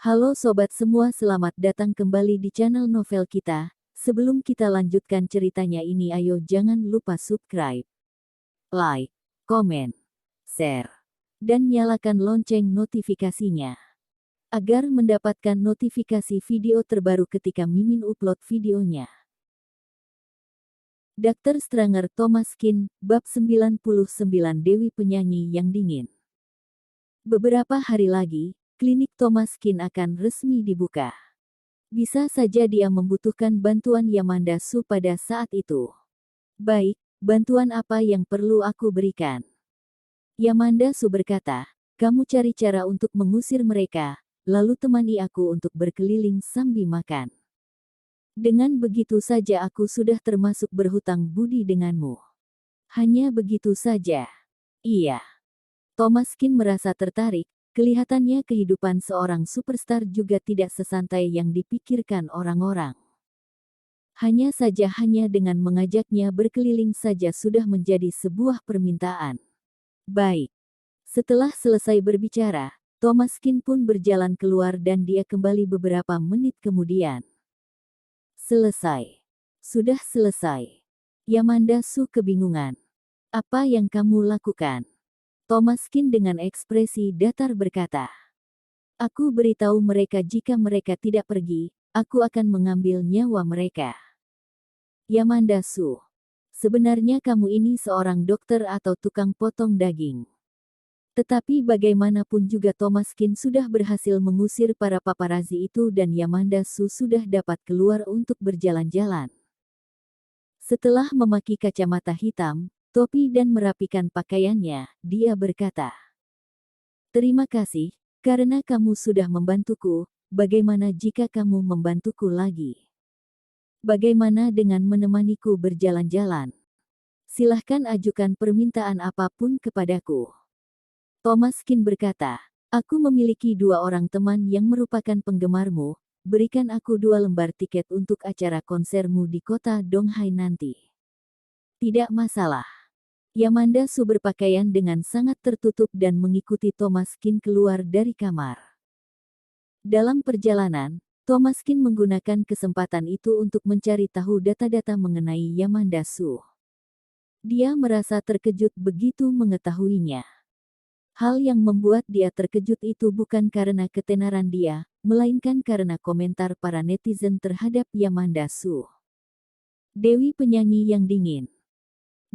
Halo sobat semua, selamat datang kembali di channel novel kita. Sebelum kita lanjutkan ceritanya ini, ayo jangan lupa subscribe, like, komen, share, dan nyalakan lonceng notifikasinya agar mendapatkan notifikasi video terbaru ketika Mimin upload videonya. Dr. Stranger Thomas Kin, bab 99, Dewi Penyanyi yang Dingin. Beberapa hari lagi, klinik Thomas Kin akan resmi dibuka. Bisa saja dia membutuhkan bantuan Yamanda Su pada saat itu. Baik, bantuan apa yang perlu aku berikan? Yamanda Su berkata, kamu cari cara untuk mengusir mereka, lalu temani aku untuk berkeliling sambil makan. Dengan begitu saja aku sudah termasuk berhutang budi denganmu. Hanya begitu saja. Iya. Thomas Kin merasa tertarik. Kelihatannya kehidupan seorang superstar juga tidak sesantai yang dipikirkan orang-orang. Hanya dengan mengajaknya berkeliling saja sudah menjadi sebuah permintaan. Baik. Setelah selesai berbicara, Thomas Kin pun berjalan keluar dan dia kembali beberapa menit kemudian. Selesai. Sudah selesai. Yamanda Su kebingungan. Apa yang kamu lakukan? Thomas Kin dengan ekspresi datar berkata, aku beritahu mereka jika mereka tidak pergi, aku akan mengambil nyawa mereka. Yamanda Su, sebenarnya kamu ini seorang dokter atau tukang potong daging? Tetapi bagaimanapun juga Thomas Kin sudah berhasil mengusir para paparazzi itu dan Yamanda Su sudah dapat keluar untuk berjalan-jalan. Setelah memakai kacamata hitam, topi dan merapikan pakaiannya, dia berkata, terima kasih, karena kamu sudah membantuku, bagaimana jika kamu membantuku lagi? Bagaimana dengan menemaniku berjalan-jalan? Silahkan ajukan permintaan apapun kepadaku. Thomas Kin berkata, aku memiliki 2 orang teman yang merupakan penggemarmu, berikan aku 2 lembar tiket untuk acara konsermu di kota Donghai nanti. Tidak masalah. Yamanda Su berpakaian dengan sangat tertutup dan mengikuti Thomas Kin keluar dari kamar. Dalam perjalanan, Thomas Kin menggunakan kesempatan itu untuk mencari tahu data-data mengenai Yamanda Su. Dia merasa terkejut begitu mengetahuinya. Hal yang membuat dia terkejut itu bukan karena ketenaran dia, melainkan karena komentar para netizen terhadap Yamanda Su. Dewi Penyanyi yang Dingin.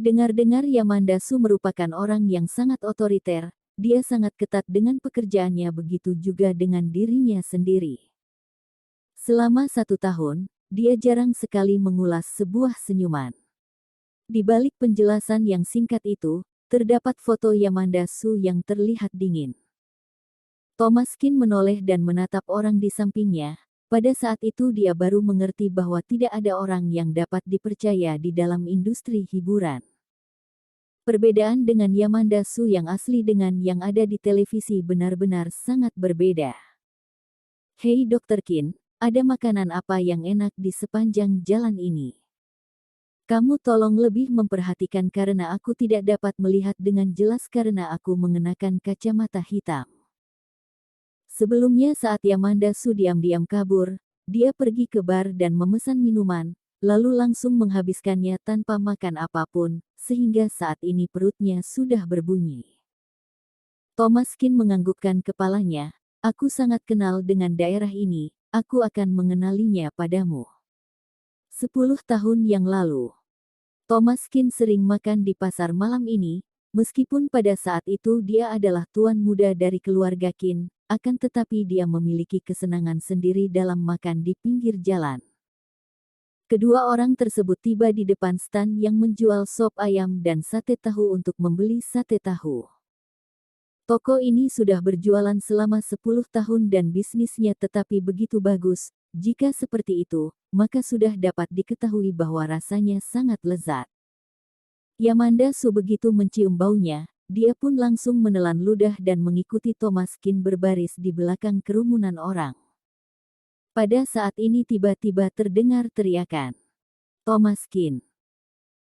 Dengar-dengar Yamanda Su merupakan orang yang sangat otoriter, dia sangat ketat dengan pekerjaannya, begitu juga dengan dirinya sendiri. Selama 1 tahun, dia jarang sekali mengulas sebuah senyuman. Di balik penjelasan yang singkat itu, terdapat foto Yamanda Su yang terlihat dingin. Thomas Kin menoleh dan menatap orang di sampingnya. Pada saat itu dia baru mengerti bahwa tidak ada orang yang dapat dipercaya di dalam industri hiburan. Perbedaan dengan Yamanda Su yang asli dengan yang ada di televisi benar-benar sangat berbeda. Hei Dr. Kin, ada makanan apa yang enak di sepanjang jalan ini? Kamu tolong lebih memperhatikan karena aku tidak dapat melihat dengan jelas karena aku mengenakan kacamata hitam. Sebelumnya saat Yamanda Su diam-diam kabur, dia pergi ke bar dan memesan minuman, lalu langsung menghabiskannya tanpa makan apapun, sehingga saat ini perutnya sudah berbunyi. Thomas Kin menganggukkan kepalanya, aku sangat kenal dengan daerah ini, aku akan mengenalinya padamu. 10 tahun yang lalu, Thomas Kin sering makan di pasar malam ini, meskipun pada saat itu dia adalah tuan muda dari keluarga Kin, akan tetapi dia memiliki kesenangan sendiri dalam makan di pinggir jalan. Kedua orang tersebut tiba di depan stan yang menjual sop ayam dan sate tahu untuk membeli sate tahu. Toko ini sudah berjualan selama 10 tahun dan bisnisnya tetapi begitu bagus, jika seperti itu, maka sudah dapat diketahui bahwa rasanya sangat lezat. Yamanda Su begitu mencium baunya, dia pun langsung menelan ludah dan mengikuti Thomas Kin berbaris di belakang kerumunan orang. Pada saat ini tiba-tiba terdengar teriakan. Thomas Kin.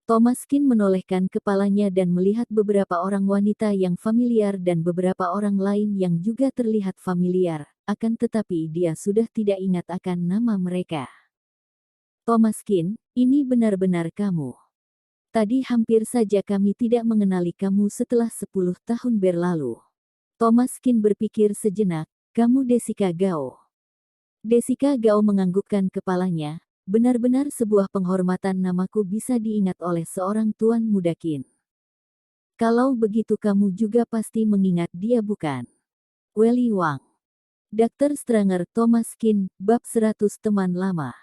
Thomas Kin menolehkan kepalanya dan melihat beberapa orang wanita yang familiar dan beberapa orang lain yang juga terlihat familiar, akan tetapi dia sudah tidak ingat akan nama mereka. Thomaskin, ini benar-benar kamu. Tadi hampir saja kami tidak mengenali kamu setelah 10 tahun berlalu. Thomaskin berpikir sejenak, kamu Desika Gao. Desika Gao menganggukkan kepalanya, benar-benar sebuah penghormatan namaku bisa diingat oleh seorang tuan muda Qin. Kalau begitu kamu juga pasti mengingat dia bukan? Weli Wang. Dr. Stranger Thomaskin, bab 100 teman lama.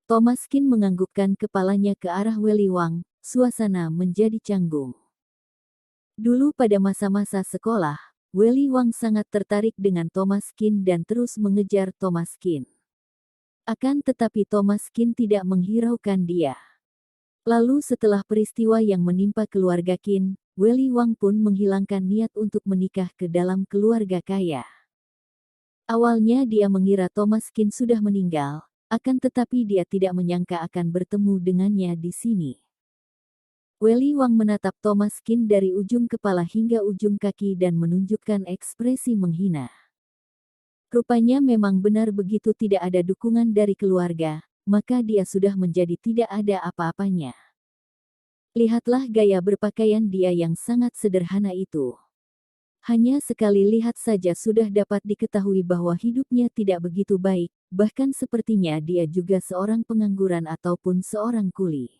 Thomaskin menganggukkan kepalanya ke arah Weli Wang, suasana menjadi canggung. Dulu pada masa-masa sekolah, Weli Wang sangat tertarik dengan Thomaskin dan terus mengejar Thomaskin. Akan tetapi Thomaskin tidak menghiraukan dia. Lalu setelah peristiwa yang menimpa keluarga Qin, Weli Wang pun menghilangkan niat untuk menikah ke dalam keluarga kaya. Awalnya dia mengira Thomaskin sudah meninggal, akan tetapi dia tidak menyangka akan bertemu dengannya di sini. Weli Wang menatap Thomaskin dari ujung kepala hingga ujung kaki dan menunjukkan ekspresi menghina. Rupanya memang benar begitu tidak ada dukungan dari keluarga, maka dia sudah menjadi tidak ada apa-apanya. Lihatlah gaya berpakaian dia yang sangat sederhana itu. Hanya sekali lihat saja sudah dapat diketahui bahwa hidupnya tidak begitu baik, bahkan sepertinya dia juga seorang pengangguran ataupun seorang kuli.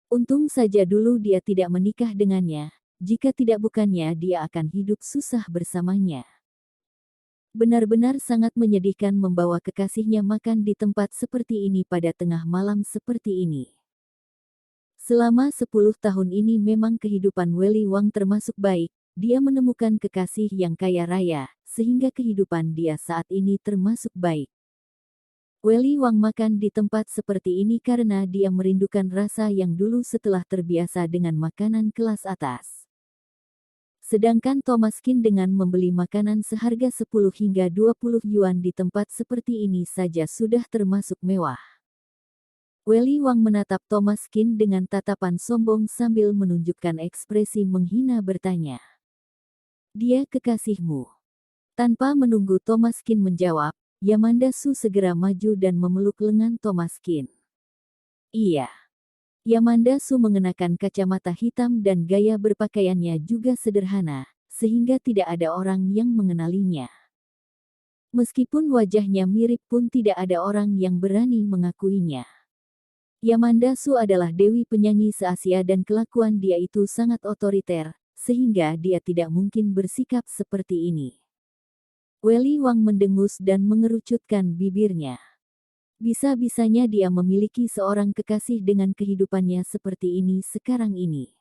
Untung saja dulu dia tidak menikah dengannya, jika tidak bukannya dia akan hidup susah bersamanya. Benar-benar sangat menyedihkan membawa kekasihnya makan di tempat seperti ini pada tengah malam seperti ini. Selama 10 tahun ini memang kehidupan Weli Wang termasuk baik, dia menemukan kekasih yang kaya raya, sehingga kehidupan dia saat ini termasuk baik. Weli Wang makan di tempat seperti ini karena dia merindukan rasa yang dulu setelah terbiasa dengan makanan kelas atas. Sedangkan Thomaskin dengan membeli makanan seharga 10 hingga 20 yuan di tempat seperti ini saja sudah termasuk mewah. Weli Wang menatap Thomaskin dengan tatapan sombong sambil menunjukkan ekspresi menghina bertanya. Dia kekasihmu. Tanpa menunggu Thomaskin menjawab, Yamanda Su segera maju dan memeluk lengan Thomaskin. Iya. Yamanda Su mengenakan kacamata hitam dan gaya berpakaiannya juga sederhana, sehingga tidak ada orang yang mengenalinya. Meskipun wajahnya mirip pun tidak ada orang yang berani mengakuinya. Yamanda Su adalah dewi penyanyi se-Asia dan kelakuan dia itu sangat otoriter, sehingga dia tidak mungkin bersikap seperti ini. Weli Wang mendengus dan mengerucutkan bibirnya. Bisa-bisanya dia memiliki seorang kekasih dengan kehidupannya seperti ini sekarang ini.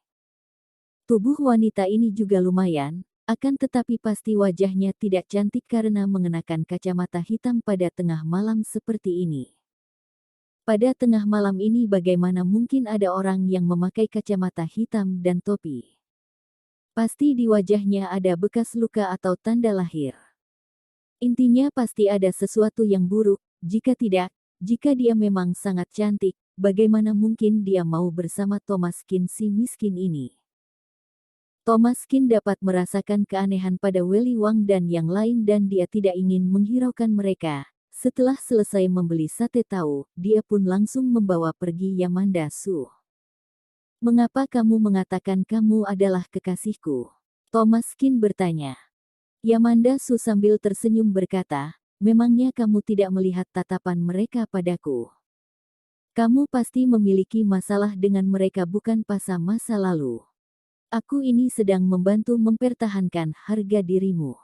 Tubuh wanita ini juga lumayan, akan tetapi pasti wajahnya tidak cantik karena mengenakan kacamata hitam pada tengah malam seperti ini. Pada tengah malam ini bagaimana mungkin ada orang yang memakai kacamata hitam dan topi? Pasti di wajahnya ada bekas luka atau tanda lahir. Intinya pasti ada sesuatu yang buruk, jika tidak, jika dia memang sangat cantik, bagaimana mungkin dia mau bersama Thomaskin si miskin ini? Thomaskin dapat merasakan keanehan pada Weli Wang dan yang lain dan dia tidak ingin menghiraukan mereka. Setelah selesai membeli sate tahu, dia pun langsung membawa pergi Yamanda Su. Mengapa kamu mengatakan kamu adalah kekasihku? Thomaskin bertanya. Yamanda Su sambil tersenyum berkata, memangnya kamu tidak melihat tatapan mereka padaku? Kamu pasti memiliki masalah dengan mereka bukan pas masa lalu. Aku ini sedang membantu mempertahankan harga dirimu.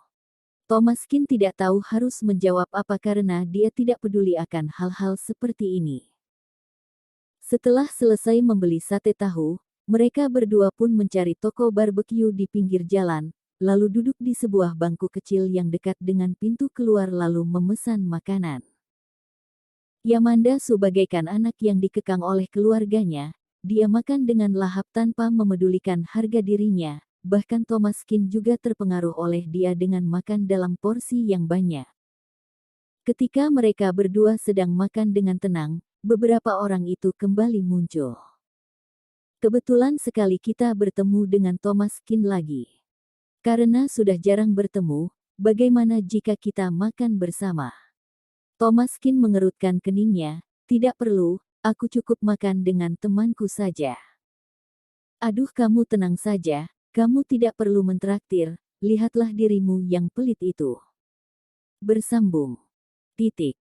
Thomaskin tidak tahu harus menjawab apa karena dia tidak peduli akan hal-hal seperti ini. Setelah selesai membeli sate tahu, mereka berdua pun mencari toko barbeque di pinggir jalan, lalu duduk di sebuah bangku kecil yang dekat dengan pintu keluar lalu memesan makanan. Yamanda Su bagaikan anak yang dikekang oleh keluarganya, dia makan dengan lahap tanpa memedulikan harga dirinya, bahkan Thomaskin juga terpengaruh oleh dia dengan makan dalam porsi yang banyak. Ketika mereka berdua sedang makan dengan tenang, beberapa orang itu kembali muncul. Kebetulan sekali kita bertemu dengan Thomaskin lagi. Karena sudah jarang bertemu, Bagaimana jika kita makan bersama? Thomaskin mengerutkan keningnya. Tidak perlu, aku cukup makan dengan temanku saja. Aduh, kamu tenang saja, kamu tidak perlu mentraktir, lihatlah dirimu yang pelit itu. Bersambung. Titik.